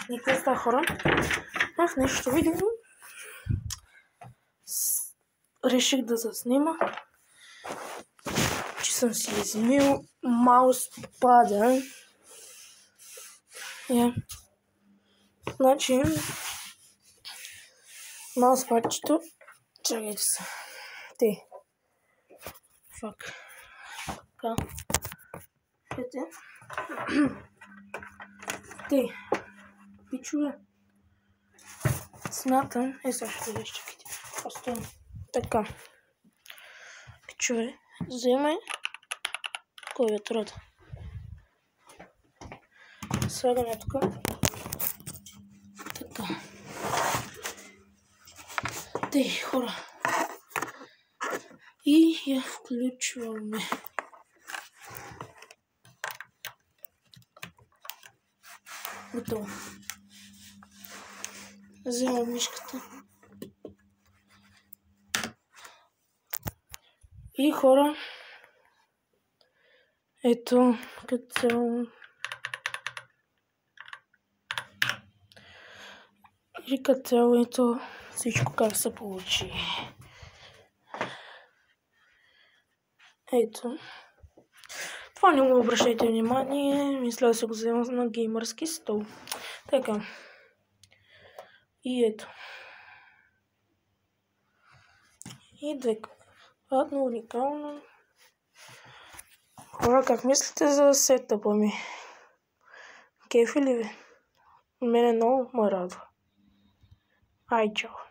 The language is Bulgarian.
И какво става, хора? Имах нещо видео. Реших да заснима, че съм си измил мауспада. Значи, мауспадчето, чакайте се. Фак. Така. Пичове. Смятам, сега ще да изчакайте. Оставям. Така. Пичове, вземай. Кой ветрата? Слагаме тук. Така. Хора. И я включваме. Готово. Вземам мишката. И хора, ето като цяло. И като цяло ето всичко как се получи. Ето. Това не го обръщайте внимание, мисля да се го взема на геймърски стол. Така. И ето. И адекватно, уникално. Хора, как мислите за сетъпа ми? Кефи ли ви? Мене много ме радва. Ай, чао.